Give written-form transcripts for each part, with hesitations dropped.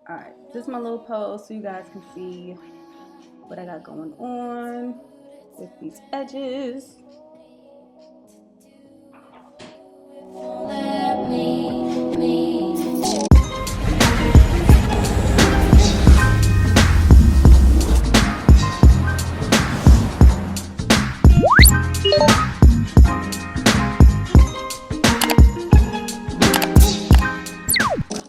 All right, this is my little pose so you guys can see what I got going on with these edges.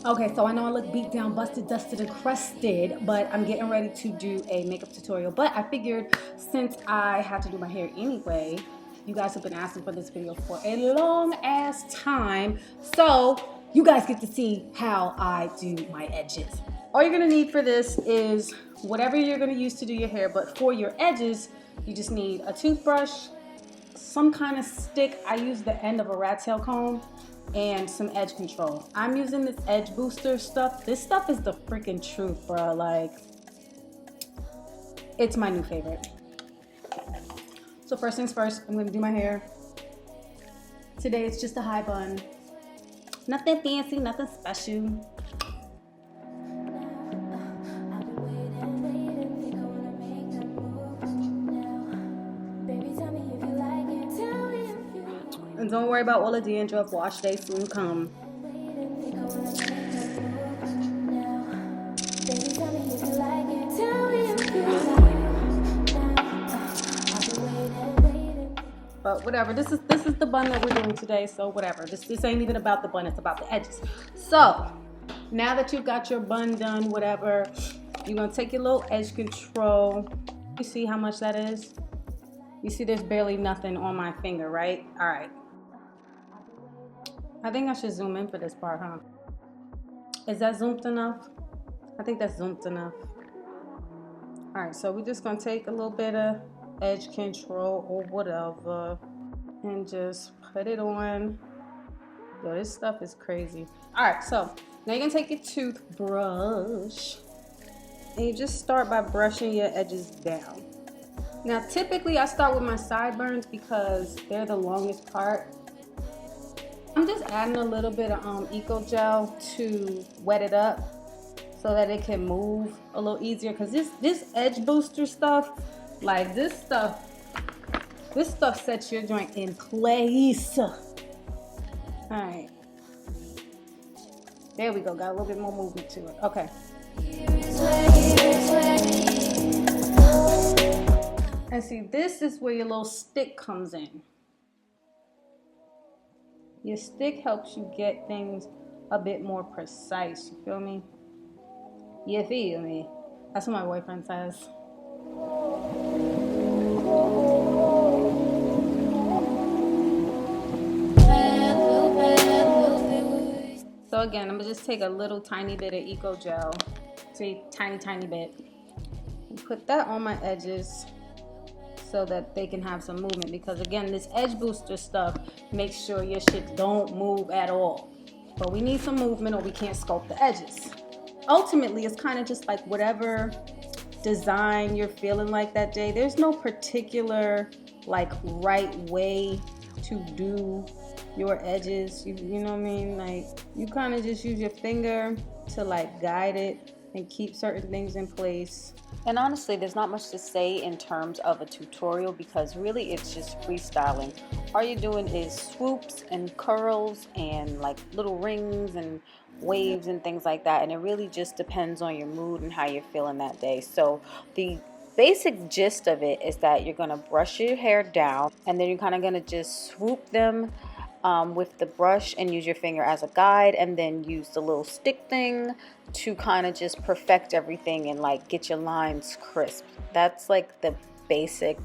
Okay, so I know I look beat down, busted, dusted, and crusted, but I'm getting ready to do a makeup tutorial. But I figured since I had to do my hair anyway, you guys have been asking for this video for a long ass time. So you guys get to see how I do my edges. All you're gonna need for this is whatever you're gonna use to do your hair, but for your edges, you just need a toothbrush, some kind of stick. I use the end of a rat tail comb, and some edge control. I'm using this edge booster stuff. This stuff is the freaking truth, bro. Like, it's my new favorite. So first things first, I'm gonna do my hair. Today it's just a high bun. Nothing fancy, nothing special. And don't worry about all the dandruff, wash day soon come. But whatever, this is the bun that we're doing today, so whatever. This ain't even about the bun, it's about the edges. So now that you've got your bun done, whatever, you're gonna take your little edge control. You see how much that is? You see there's barely nothing on my finger, right? All right. I think I should zoom in for this part, huh? Is that zoomed enough? I think that's zoomed enough. All right, so we're just gonna take a little bit of edge control or whatever and just put it on. Yo, this stuff is crazy. All right, so now you're gonna take your toothbrush and you just start by brushing your edges down. Now, typically I start with my sideburns because they're the longest part. I'm just adding a little bit of Eco Gel to wet it up so that it can move a little easier. Cause this edge booster stuff, like this stuff sets your joint in place. All right, there we go. Got a little bit more movement to it. Okay. And see, this is where your little stick comes in. Your stick helps you get things a bit more precise. You feel me? You feel me? That's what my boyfriend says. So again, I'm gonna just take a little tiny bit of Eco Gel. See, tiny bit. And put that on my edges so that they can have some movement, because again, this edge booster stuff makes sure your shit don't move at all. But we need some movement or we can't sculpt the edges. Ultimately, it's kind of just like whatever design you're feeling like that day. There's no particular like right way to do your edges. You know what I mean? Like, you kind of just use your finger to like guide it and keep certain things in place. And honestly, there's not much to say in terms of a tutorial because really it's just freestyling. All you're doing is swoops and curls and like little rings and waves and things like that, and it really just depends on your mood and how you're feeling that day. So the basic gist of it is that you're going to brush your hair down and then you're kind of going to just swoop them with the brush and use your finger as a guide, and then use the little stick thing to kind of just perfect everything and like get your lines crisp. That's like the basic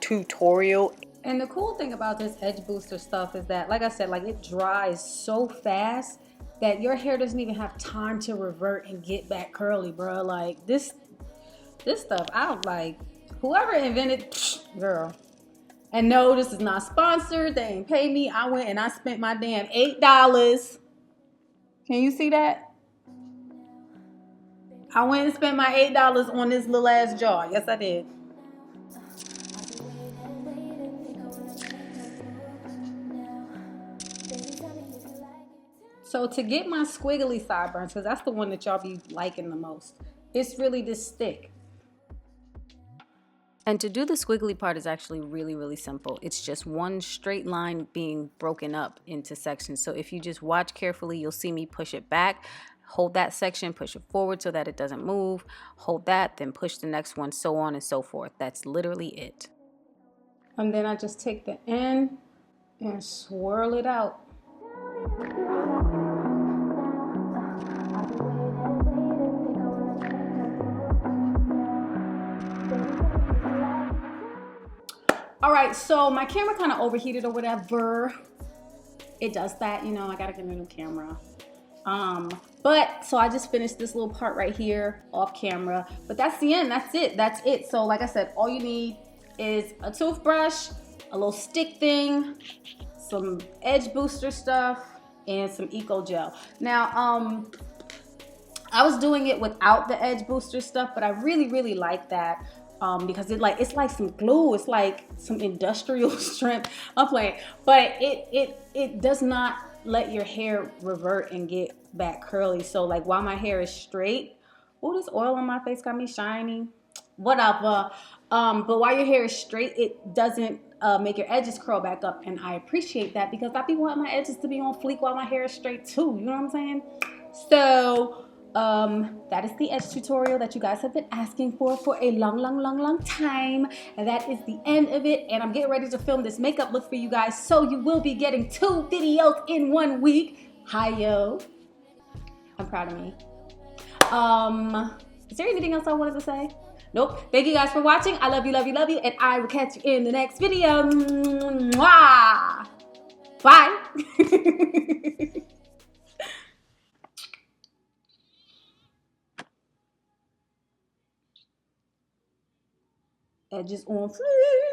tutorial. And the cool thing about this edge booster stuff is that, like I said, like it dries so fast that your hair doesn't even have time to revert and get back curly, bro. Like this stuff, I like whoever invented, girl. And no, this is not sponsored. They ain't pay me. I went and I spent my damn $8. Can you see that? I went and spent my $8 on this little ass jar. Yes, I did. So to get my squiggly sideburns, because that's the one that y'all be liking the most, it's really this stick. And to do the squiggly part is actually really, really simple. It's just one straight line being broken up into sections. So if you just watch carefully, you'll see me push it back, hold that section, push it forward so that it doesn't move, hold that, then push the next one, so on and so forth. That's literally it. And then I just take the end and swirl it out. All right, so my camera kind of overheated or whatever. It does that, you know, I gotta get a new camera. But so I just finished this little part right here off camera, but that's the end, that's it. So like I said, all you need is a toothbrush, a little stick thing, some edge booster stuff, and some eco gel. Now, I was doing it without the edge booster stuff, but I really like that. Because it's like some glue, it's like some industrial strength. I'm playing, but it does not let your hair revert and get back curly. So like while my hair is straight, oh, this oil on my face got me shiny. Whatever. But while your hair is straight, it doesn't make your edges curl back up, and I appreciate that because I be wanting my edges to be on fleek while my hair is straight too. You know what I'm saying? So. That is the edge tutorial that you guys have been asking for a long time, and that is the end of it. And I'm getting ready to film this makeup look for you guys, so you will be getting 2 videos in 1 week. Hi yo, I'm proud of me. Is there anything else I wanted to say? Nope. Thank you guys for watching. I love you, and I will catch you in the next video. Mwah! Bye. Edges on fleek.